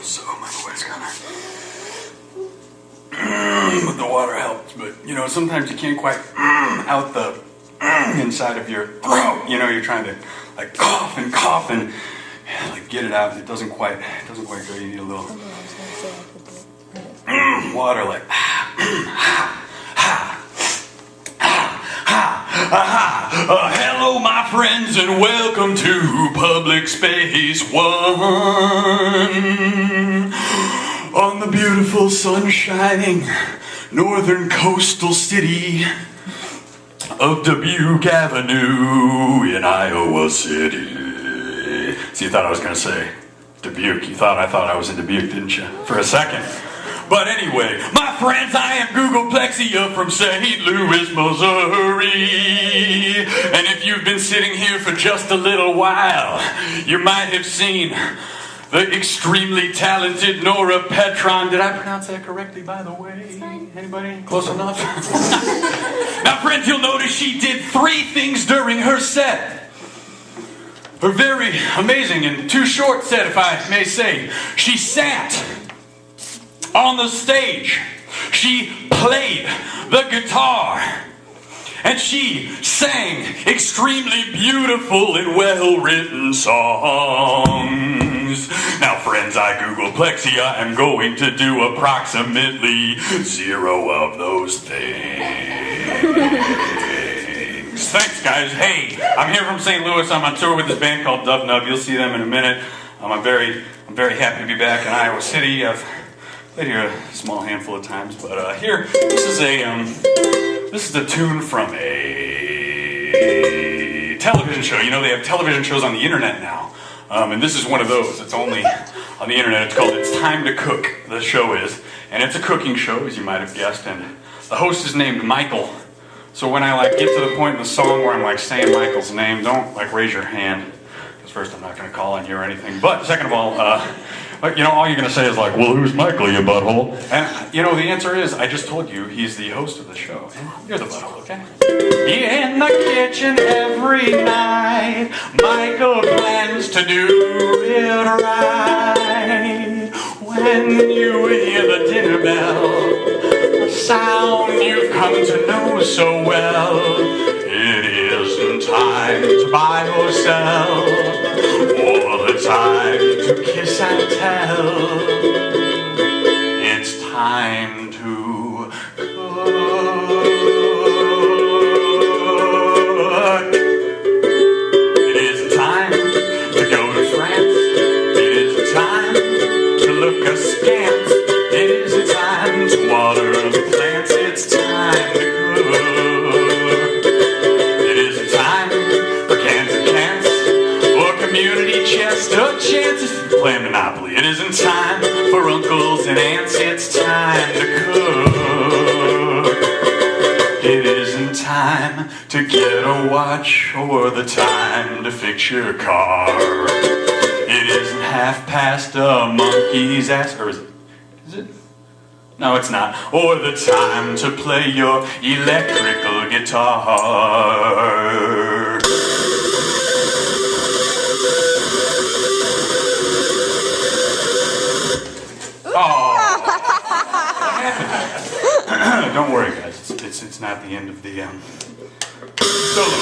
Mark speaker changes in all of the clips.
Speaker 1: so my voice kind of... the water helps, but, you know, sometimes you can't quite out the inside of your throat. You know, you're trying to, like, cough and like, get it out, and it doesn't quite go. You need a little water, like... Hello, my friends, and welcome to Public Space 1 on the beautiful, sun-shining northern coastal city of Dubuque Avenue in Iowa City. See, you thought I was going to say Dubuque. I thought I was in Dubuque, didn't you? For a second. But anyway, my friends, I am Googolplexia from St. Louis, Missouri. And if you've been sitting here for just a little while, you might have seen the extremely talented Nora Petron. Did I pronounce that correctly, by the way? Anybody? Close enough? Now, friends, you'll notice she did 3 things during her set. Her very amazing and too short set, if I may say. She sat on the stage, she played the guitar, and she sang extremely beautiful and well-written songs. Now, friends, I Googolplexia am going to do approximately 0 of those things. Thanks, guys. Hey, I'm here from St. Louis. I'm on tour with this band called Dub Nub. You'll see them in a minute. I'm very happy to be back in Iowa City. I've played here a small handful of times, but here, this is a tune from a television show. You know, they have television shows on the internet now, and this is one of those. It's only on the internet. It's called It's Time to Cook, the show is, and it's a cooking show, as you might have guessed, and the host is named Michael. So when I get to the point in the song where I'm saying Michael's name, don't raise your hand, because first I'm not going to call on you or anything, but second of all, all you're going to say is well, who's Michael, you butthole? And, the answer is, I just told you, he's the host of the show. And you're the butthole, okay? In the kitchen every night, Michael plans to do it right. When you hear the dinner bell, a sound you've come to know so well, it isn't time to buy or sell, or the time to kiss and tell. It's time to cook. It isn't time to go to France. It isn't time to look askance. It isn't time to water the plants. It's time to cook. It isn't time for cans and cans, for community chest or chances to play Monopoly. It isn't time for uncles and aunts. It's time to cook. It isn't time to get a watch or the time to fix your car. It isn't 1/2 a monkey's ass, or is it? No, it's not. Or the time to play your electrical guitar. Oh. Don't worry, guys. It's not the end of the solo.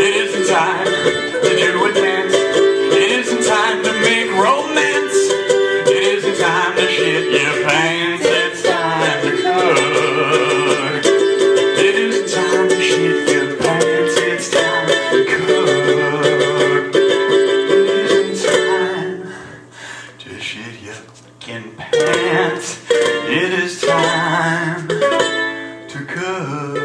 Speaker 1: It isn't time to do a dance. It isn't time to make romance. It isn't time to shit your pants. It's time to cook. It isn't time to shit your pants. It's time to cook. It isn't time to shit your fucking pants. It is time to cook.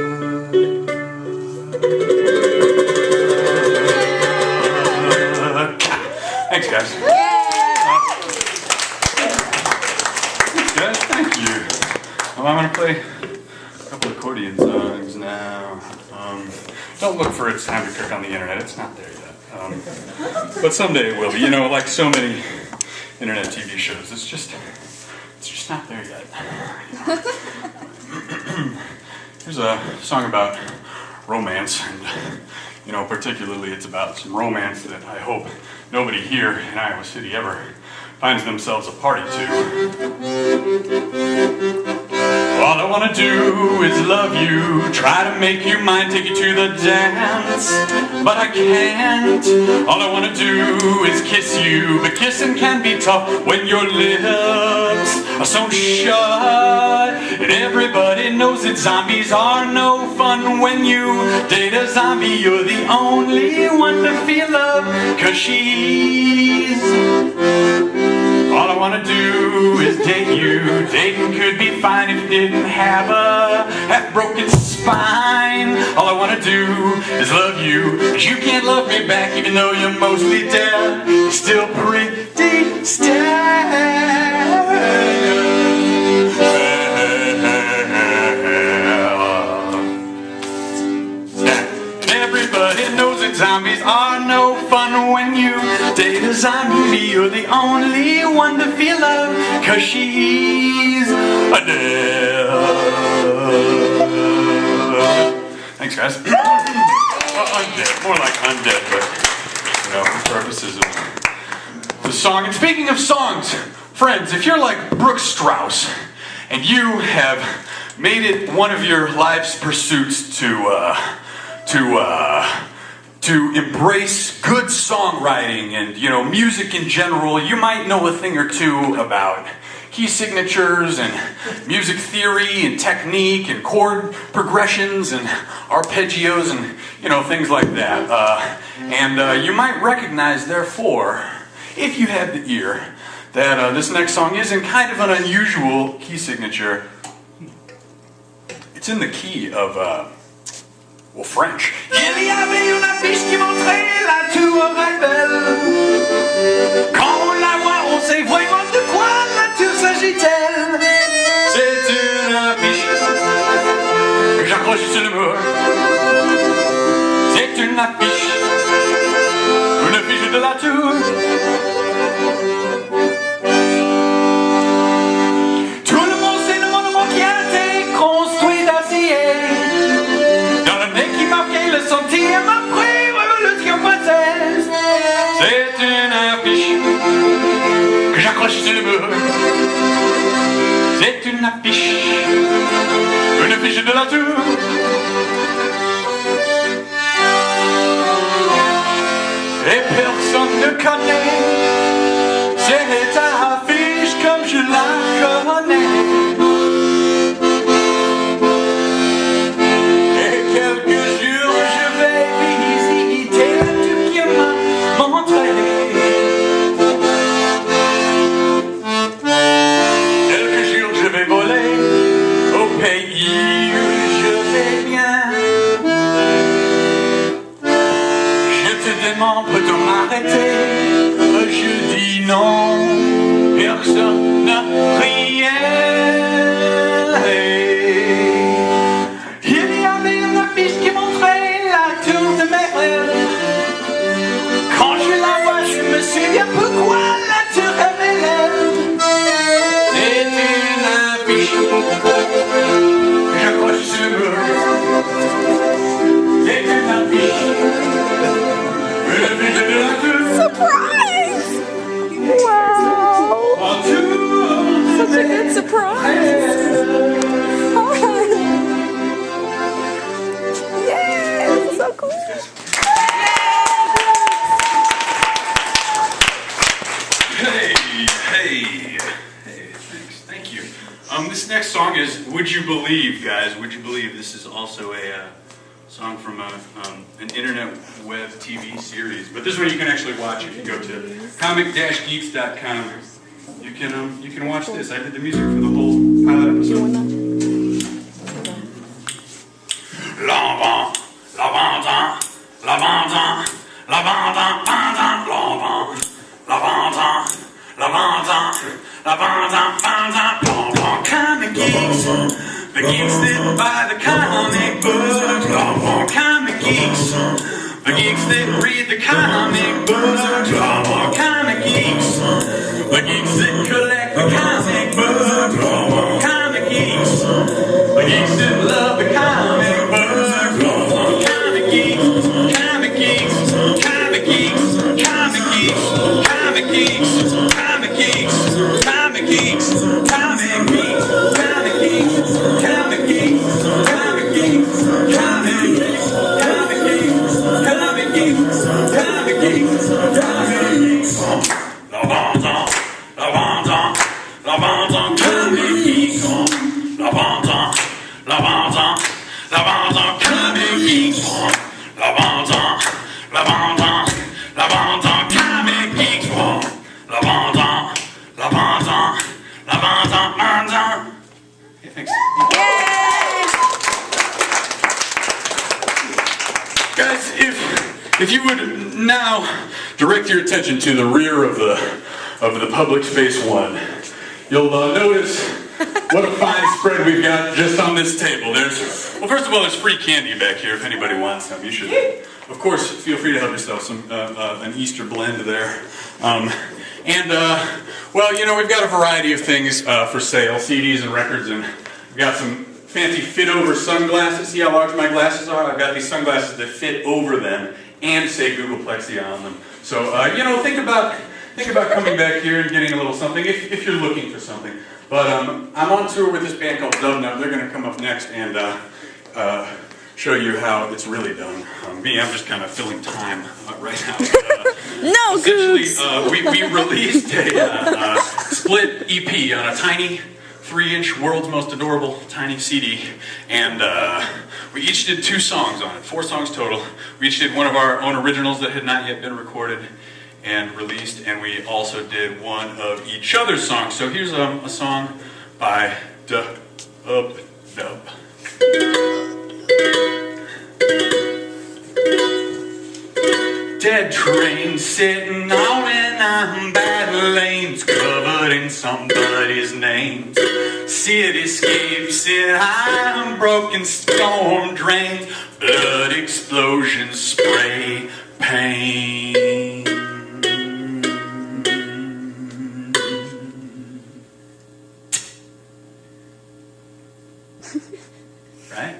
Speaker 1: No. Don't look for It's Time to Cook on the internet. It's not there yet. But someday it will be. You know, like so many internet TV shows, it's just not there yet. Here's a song about romance, and you know, particularly it's about some romance that I hope nobody here in Iowa City ever finds themselves a party to. All I want to do is love you, try to make you mine, take you to the dance, but I can't. All I want to do is kiss you, but kissing can be tough when your lips are sewn shut. And everybody knows that zombies are no fun. When you date a zombie, you're the only one to feel love, 'cause she's... All I want to do is date you. Dating could be fine if you didn't have a half-broken spine. All I want to do is love you, 'cause you can't love me back even though you're mostly dead. You're still pretty still. Everybody knows that zombies are no fun. When you date a zombie, you're the only one to feel love, 'cause she's Undead. Thanks, guys. Undead, more like undead, but you know, for purposes of the song. And speaking of songs, friends, if you're like Brooke Strauss and you have made it one of your life's pursuits to embrace good songwriting and, you know, music in general, you might know a thing or two about key signatures and music theory and technique and chord progressions and arpeggios and, you know, things like that. You might recognize, therefore, if you have the ear, that this next song is in kind of an unusual key signature. It's in the key of... well, French. Il y avait une affiche qui montrait la tour Eiffel. Quand on la voit, on sait vraiment de quoi la tour s'agit-elle. C'est une affiche que j'accroche sur le mur. C'est une affiche de la tour. Tout le monde sait le monument qui a été construit d'acier. Le centième après Révolution française. C'est une affiche que j'accroche sur le mur. C'est une affiche de la tour. Et personne ne connaît cette affiche comme je la connais. Peut-on m'arrêter? Je dis non, personne n'a rien. Il y avait une affiche qui montrait la tour de mes rêves. Quand je la vois, je me souviens pourquoi la tour est belle. C'est une affiche que j'accroche sur le mur. C'est une affiche.
Speaker 2: Surprise! Wow! Such a good surprise! Alright! Yay! So cool!
Speaker 1: Hey, thanks, thank you. This next song is Would You Believe, guys? Would you believe this is also a song from an internet web TV series, but this one you can actually watch if you go to comic-geeks.com. You can watch this. I did the music for the whole pilot episode. Comic geeks, the geeks that buy the comic books, comic geeks. The geeks that read the comic books, comic geeks. The geeks that collect the comic books, comic geeks. The geeks that love the comic books, comic geeks, comic geeks, comic geeks, comic geeks, comic geeks, comic geeks, comic geeks, comic geeks, comic geeks, comic geeks, comic geeks, comic geeks, comic geeks, comic geeks, comic geeks, comic geeks. La banda, la banda, la banda, comic geeks. La banda, la banda, la banda, comic geeks. La banda, la banda, la banda, comic geeks. La banda, la banda, la banda, banda. Yeah, thanks. Guys, if you would now direct your attention to the rear of the public space one, you'll notice what a fine spread we've got just on this table. Well, first of all, there's free candy back here if anybody wants some. You should, of course, feel free to have yourself some an Easter blend there. Well, you know, we've got a variety of things for sale, CDs and records, and we've got some fancy fit-over sunglasses. See how large my glasses are? I've got these sunglasses that fit over them and say Googolplexia on them. So, you know, think about coming back here and getting a little something if you're looking for something. But I'm on tour with this band called Dub Nub. They're going to come up next and show you how it's really done. Me, I'm just kind of filling time right now.
Speaker 2: No,
Speaker 1: essentially, we released a split EP on a tiny 3-inch world's most adorable tiny CD, and we each did 2 songs on it, 4 songs total. We each did one of our own originals that had not yet been recorded and released, and we also did one of each other's songs. So here's a song by Dub. Dead train sitting on an bad lanes covered in somebody's names. Cityscapes in high broken storm drains, blood explosions, spray paint. Right?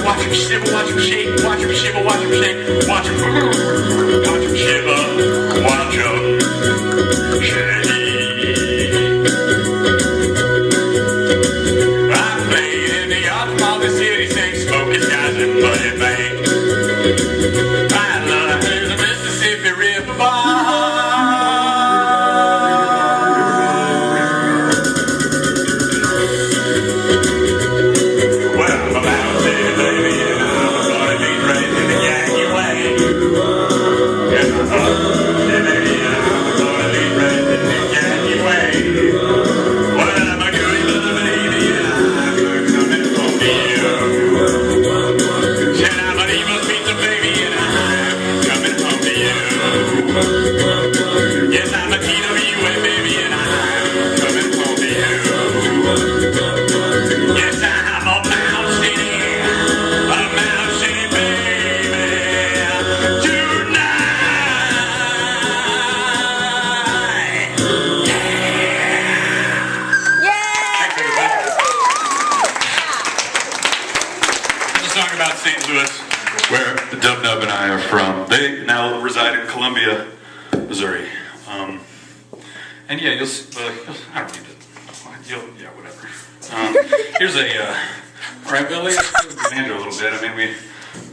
Speaker 1: Watch him shake, watch him shiver, watch him shake, watch him shiver, watch him shake. I played in the autumn of the city, sing smoky skies and muddy banks. I love the Mississippi River bar. Well, I'm about to, baby, and I'm gonna be crazy the Yankee way. Yes, I'm a TWA baby and I'm coming home to you. Yes, I'm a Mound City baby tonight. It's a song about St. Louis, where Dub Nub and I are from. They now reside in Columbia, Missouri. And yeah, you'll I don't need to, yeah, whatever. Here's a, alright, well, let's do the banjo a little bit. I mean, we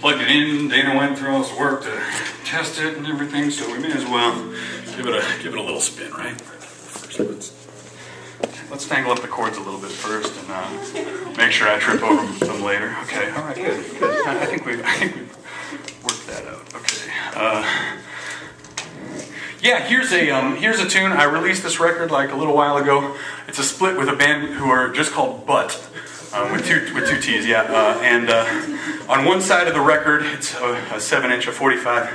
Speaker 1: plugged it in, Dana went through all this work to test it and everything, so we may as well give it a little spin, right? First, let's tangle up the chords a little bit first and make sure I trip over them later. Okay, alright, good. I think we've worked that out. Okay. Yeah, here's a tune. I released this record like a little while ago. It's a split with a band who are just called Butt, with two T's. Yeah, and on one side of the record, it's a 7-inch, a 45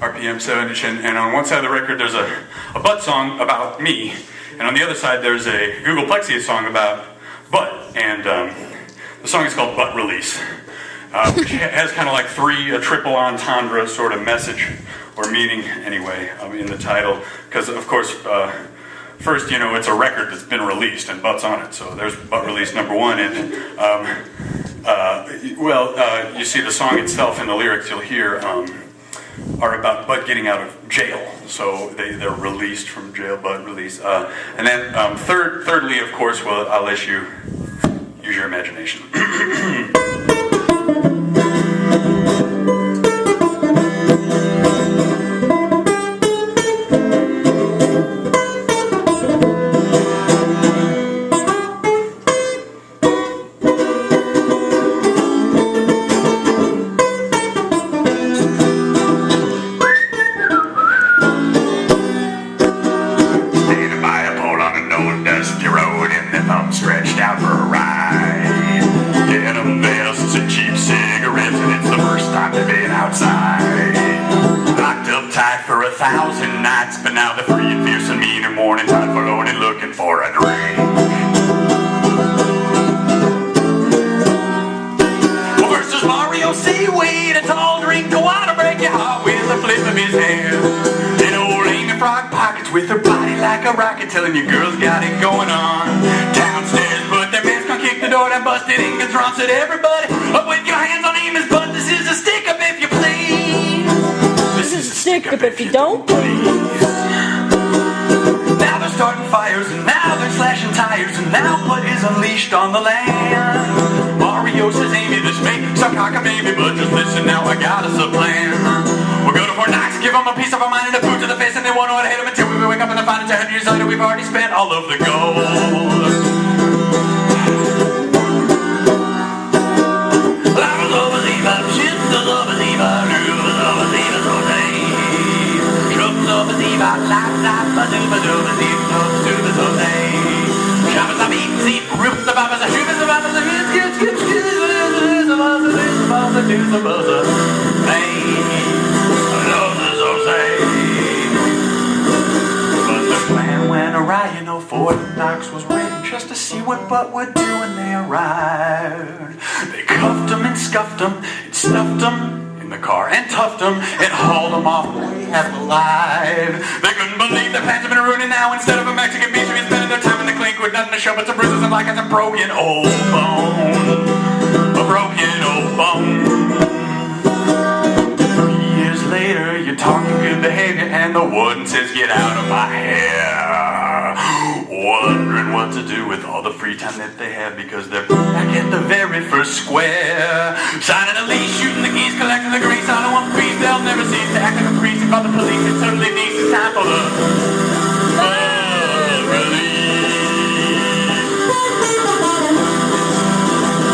Speaker 1: RPM 7-inch, and on one side of the record, there's a Butt song about me, and on the other side, there's a Googolplexia song about Butt, and the song is called Butt Release, which has kind of like a triple entendre sort of message. Or meaning, anyway, in the title, because of course, first, it's a record that's been released and Butt's on it, so there's Butt Release #1, and, you see the song itself and the lyrics you'll hear are about Butt getting out of jail, so they're released from jail, Butt Release, and then thirdly, of course, I'll let you use your imagination. Stretched out for a ride. Denim vests and cheap cigarettes, and it's the first time they've been outside. Locked up tight for 1,000 nights, but now they're free and fierce and mean and morning time forlorn and looking for a drink. Well, first there's Mario Seaweed, a tall drink to water, break your heart with a flip of his hair. Then old Amy Frog Pockets with her body like a rocket, telling you girls got it going on. Downstairs, put their mask on, kick the door, and busted in Run said everybody, up with your hands on him, his butt. This is a stick up if you please.
Speaker 2: This is a stick up if you don't please.
Speaker 1: Now they're starting fires, and now they're slashing tires, and now Butt is unleashed on the land. Mario says, Amy, this may suck cock a baby, but just listen now, I got us a plan. We'll go to Fort Knox, give them a piece of our mind and a boot to the face, and they won't know what to hit them until we wake up and find it's 100 years later we've already spent all of the gold. But the plan went awry, you know, Fort Knox was waiting just to see what Butt would do when they arrived. They cuffed him and scuffed him and stuffed him in the car and toughed him and hauled him off way half alive. They couldn't believe their plans had been ruined, and now instead of a Mexican beach, they're spending their time in the clink with nothing to show but some bruises and blackouts and broken old bone. A broken old bone. 3 years later, you're talking good behavior, and the warden says, get out of my hair. Wondering what to do with all the free time that they have, because they're back at the very first square. Signing a lease, shooting the geese, collecting the grease, all in one piece. They'll never cease to act like a priest. If all the police, it's totally decent time for the Butt release.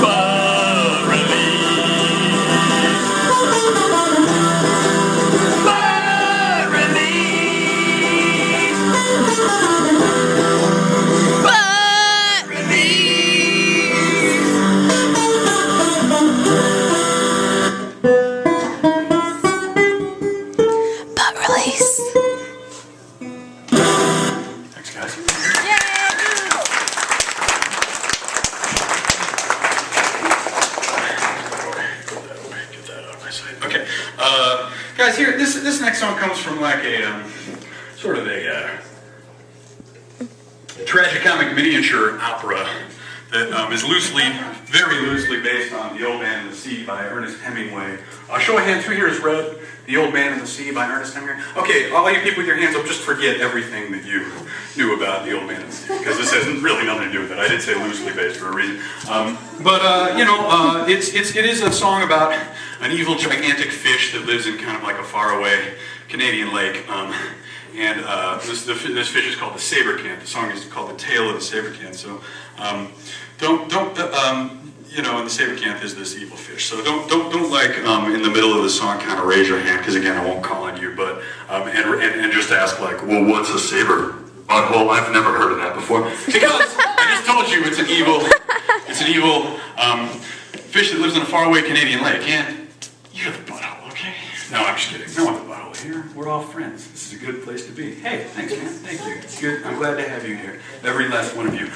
Speaker 1: Butt release. Butt release.
Speaker 2: Butt release.
Speaker 1: guys. Okay, guys, here, this next song comes from like a, sort of a tragicomic miniature opera that is very loosely based on The Old Man and the Sea by Ernest Hemingway. Show of hands, who here has read The Old Man and the Sea by Ernest Hemingway? Okay, all you people with your hands up, just forget everything that you knew about The Old Man and the Sea, because this has really nothing to do with it. I did say loosely based for a reason. It is a song about an evil, gigantic fish that lives in kind of like a faraway Canadian lake. This fish is called the Sabrecanthe. The song is called The Tale of the Sabrecanthe. So, and the Sabrecanthe is this evil fish. So don't like in the middle of the song kind of raise your hand, because again I won't call on you, but and just ask like, well, what's a saber? Butthole? I've never heard of that before. Because I just told you it's an evil fish that lives in a faraway Canadian lake, and you're the butthole, okay? No, I'm just kidding. No one's the butthole here. We're all friends. This is a good place to be. Hey, thanks, man. Thank you. It's good. I'm glad to have you here. Every last one of you.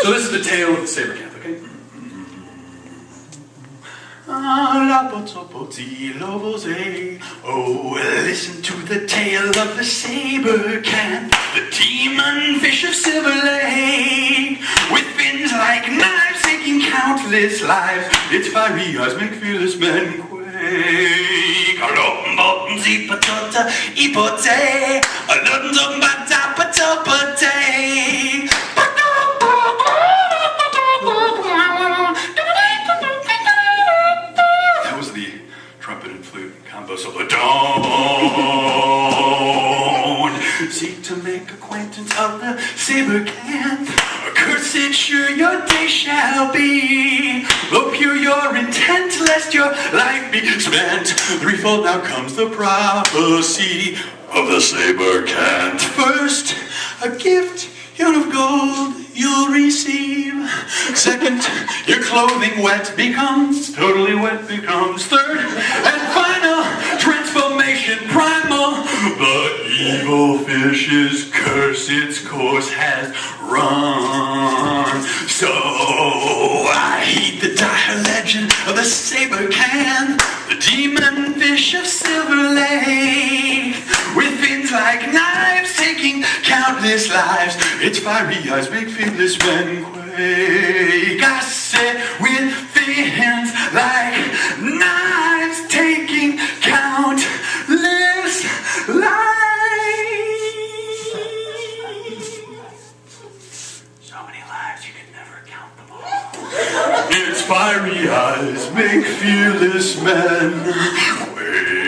Speaker 1: So this is the tale of the Sabrecanthe, okay? Oh, listen to the tale of the Sabrecanthe, the demon fish of Silver Lake, with fins like knives, taking countless lives. Its fiery eyes make fearless men quake. That was the trumpet and flute combo solo. Don't seek to make acquaintance of the Sabrecanthe. Cursed sure your day shall be, though pure your intent, lest your life be spent. Threefold now comes the prophecy of the Sabrecanthe. First, a gift hewn of gold you'll receive. Second, your clothing totally wet becomes. Third, and final, transformation primal. The evil fish's curse its course has run. So I heed the dire legend of the Sabrecanthe, the demon fish of Silver Lake, with fins like knives, taking countless lives. Its fiery eyes make fearless men quake. I said, with fins like knives, taking countless lives. So many lives you can never count them all. Its fiery eyes make fearless men quake.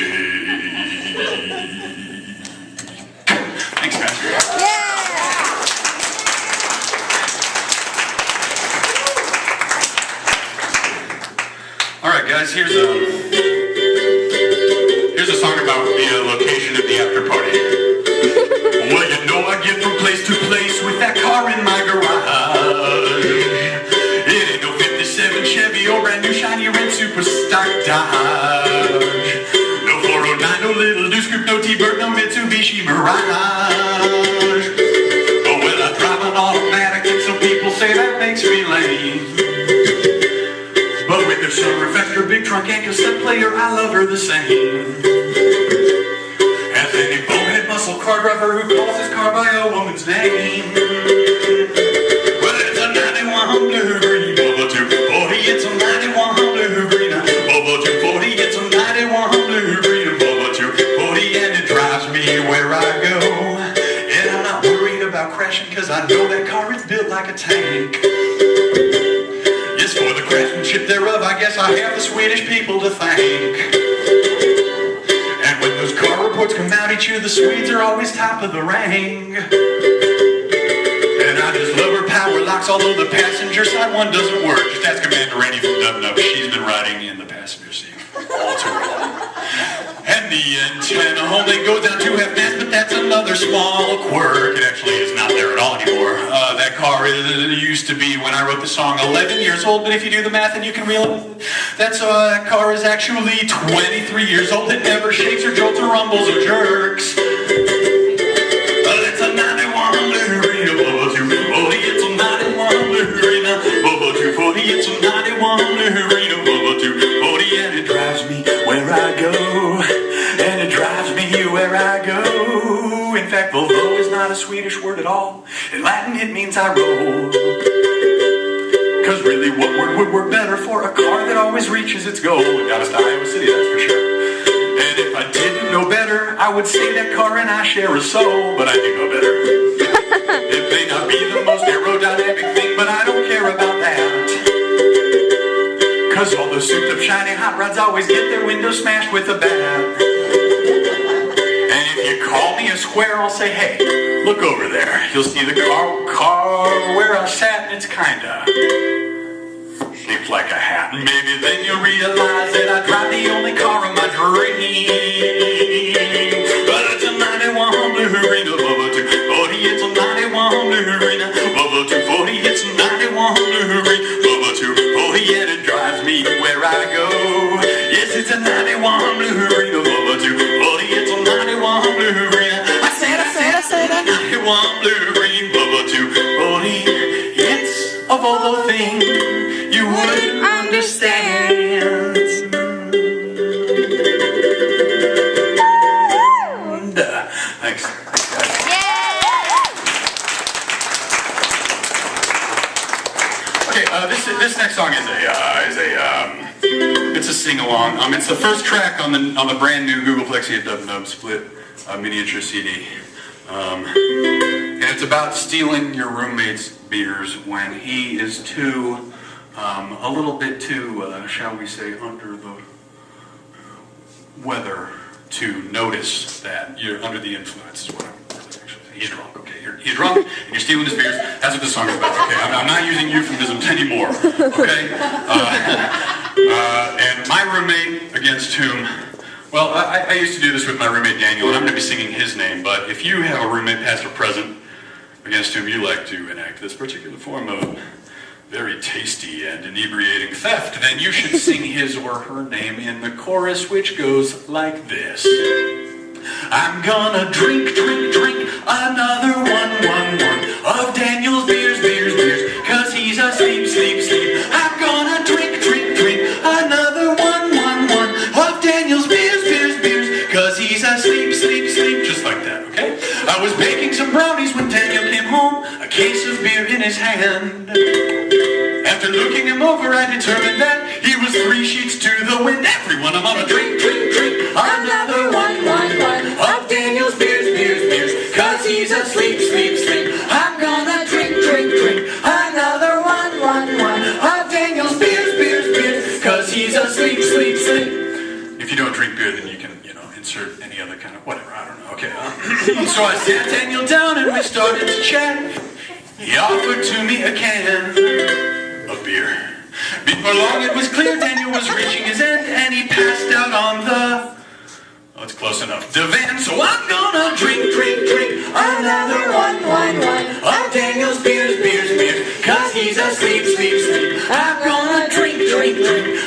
Speaker 1: Thanks, guys. All right, guys, here's a song about the location of the after party. Well, you know I get from place to place with that car in my garage. It ain't no 57 Chevy or brand new shiny red super stock Dodge. No 409, no little Deuce Coupe, no T-Bird, no Mitsubishi Mirage. Oh, well, I drive an automatic and some people say that makes me lame. But with her sunroof, extra big trunk, and cassette player, I love her the same. As any bonehead muscle car driver who calls his car by a woman's name. Well, it's a 91 blue green Volvo 240. It's a 91 blue green Volvo 240. It's a 91 blue green Volvo 240, and it drives me where I go. And I'm not worried about crashing, cause I know that car is built like a tank. For the craftsmanship thereof, I guess I have the Swedish people to thank. And when those car reports come out each year, the Swedes are always top of the rank. And I just love her power locks, although the passenger side one doesn't work. Just ask Commander Randy from Dub Nub. She's been riding in the passenger seat all too long. And the antenna only goes down to half-mast, but that's another small quirk. It actually is not there at all anymore. That car used to be, when I wrote the song, 11 years old, but if you do the math and you can realize that car is actually 23 years old. It never shakes or jolts or rumbles or jerks. It's a 91 blue green go. In fact, Volvo is not a Swedish word at all. In Latin, it means I roll. Cause really, what word would work better for a car that always reaches its goal? It got us to Iowa City, that's for sure. And if I didn't know better, I would say that car and I share a soul. But I do know better. It may not be the most aerodynamic thing, but I don't care about that. Cause all those souped up shiny hot rods always get their windows smashed with a bat. And if you call me a square, I'll say, hey, look over there. You'll see the car where I sat, and it's kinda shaped like a hat. And maybe then you'll realize that I drive the only car of my dreams. But it's a 91 blue arena, Volvo 240. It's a 91 blue arena, Volvo 240. It's a 91 blue arena, Volvo 240. And it drives me where I go. Yes, it's a 91 blue arena, Volvo 240. It's a 91 blue arena. I said, 91 blue arena, Volvo 240. It's a Volvo thing you wouldn't understand. Thanks. Okay, this next song is it's a sing-along. It's the first track on the brand new Googolplexia Dub-Nub split miniature CD. And it's about stealing your roommate's beers when he is a little bit too, shall we say, under the weather to notice that you're under the influence, is what I'm really actually saying. He's drunk, okay? He's drunk, and you're stealing his beers. That's what this song is about, okay? I'm not using euphemisms anymore, okay? And my roommate, against whom, well, I used to do this with my roommate Daniel, and I'm going to be singing his name, but if you have a roommate, past or present, against whom you like to enact this particular form of very tasty and inebriating theft, then you should sing his or her name in the chorus, which goes like this. I'm gonna drink another one of Daniel's beers, cause he's asleep. I'm gonna drink another one of Daniel's beers, cause he's asleep. Just like that, okay? I was baking some brownies when Daniel came home, a case of beer in his hand. After looking him over, I determined that he was 3 sheets to the wind. Everyone, I'm gonna drink another one of Daniel's beers, cause he's asleep. I'm gonna drink another one of Daniel's beers, cause he's asleep. If you don't drink beer, then you can, insert any other kind of whatever, I don't know, okay. So I sat Daniel down and we started to chat. He offered to me a can of beer. Before long it was clear Daniel was reaching his end and he passed out on the, oh, it's close enough, divan. So I'm gonna drink another one of Daniel's beers, cause he's asleep. I'm gonna drink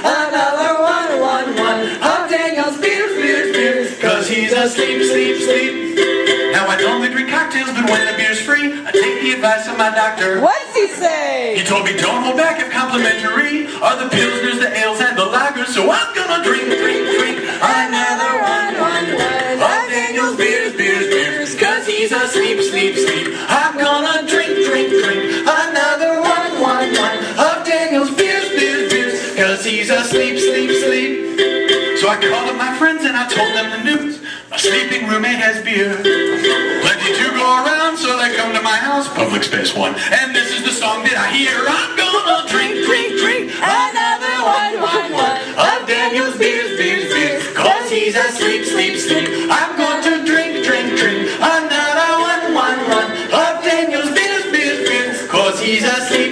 Speaker 1: another one of Daniel's beers, cause he's asleep. Now I only drink cocktails, but when the beer's free, I take the advice of my doctor.
Speaker 2: What's he say?
Speaker 1: He told me don't hold back if complimentary are the pilsners, the ales, and the lagers. So I'm gonna drink another one of Daniel's beers, cause he's asleep. I'm gonna drink another one of Daniel's beers, cause he's asleep. So I called up my friends and I told them the news. My sleeping roommate has beer. Plenty to go around, so they come to my house. Public space one. And this is the song that I hear. I'm gonna drink another one of Daniel's beers, cause he's asleep. I'm going to drink another one of Daniel's beers, cause he's asleep.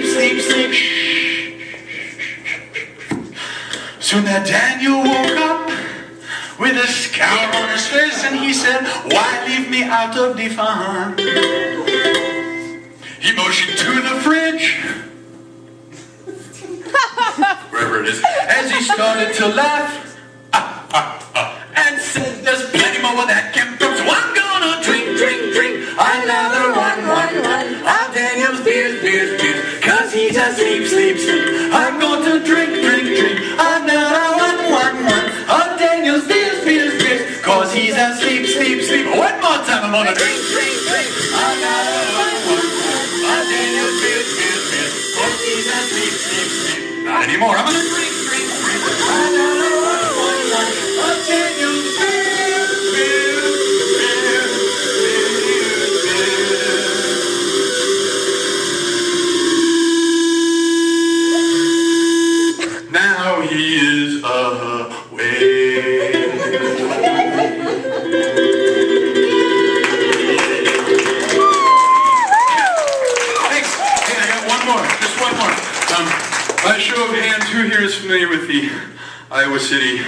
Speaker 1: Soon that Daniel woke up with a scowl on his face, and he said, why leave me out of the fun? He motioned to the fridge, wherever it is, as he started to laugh, and said, there's plenty more where that came from, so I'm gonna drink another one of Daniel's beers, cause he's asleep. I'm going to drink another one of Daniel's beers, cause he's asleep. One more time I'm on the drink. I got a one, Daniel spit. He's a sleep. Not anymore. I'm on the drink. I got a one, Daniel spit. Now he is away. Thanks. Hey, I got one more. Just one more. By show of hands, who here is familiar with the Iowa City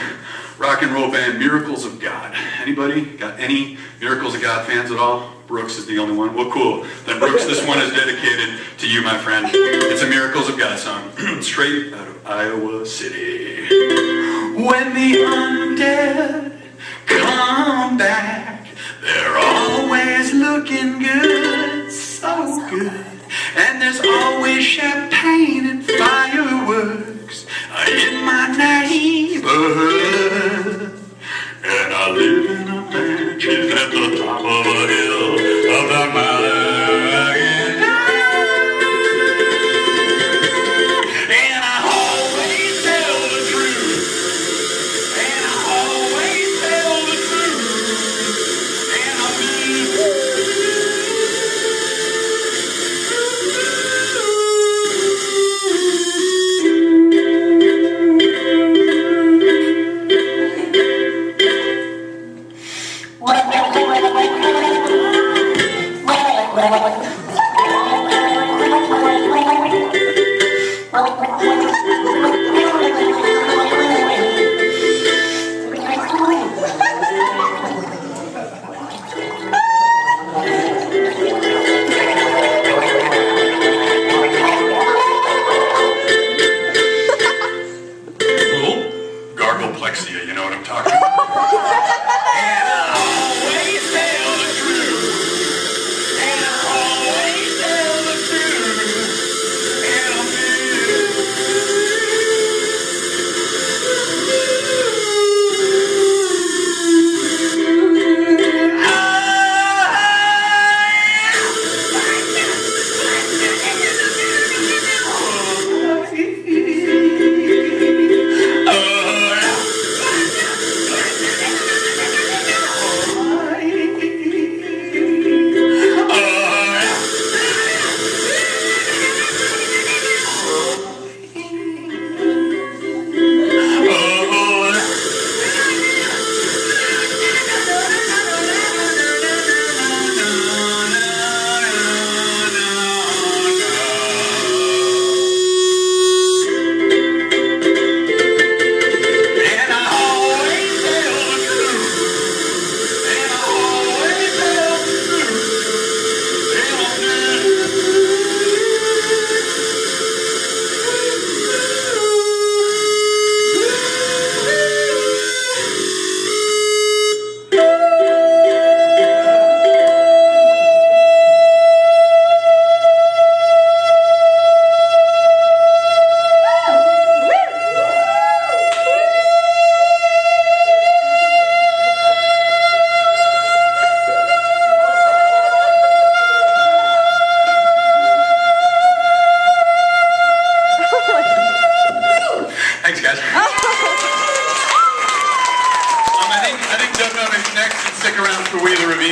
Speaker 1: rock and roll band Miracles of God? Anybody? Got any Miracles of God fans at all? Brooks is the only one. Well, cool. Then Brooks, this one is dedicated to you, my friend. It's a Miracles of God song, straight out of Iowa City. When the undead come back, they're always looking good, so good. And there's always champagne and fireworks in my neighborhood. And I live in a mansion at the top of a hill of the mountain. And I always tell the truth. And I always tell the truth. And I Googolplexia, you know what I'm talking about? And I always tell the truth. And I always tell the truth. And I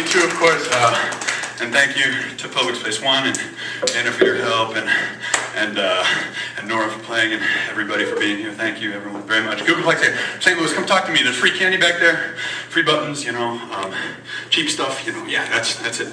Speaker 1: too, of course, and thank you to Public Space One and Dana for your help, and Nora for playing, and everybody for being here. Thank you, everyone, very much. Googolplexia, St. Louis, come talk to me. There's free candy back there, free buttons, you know, cheap stuff, you know. Yeah, that's it.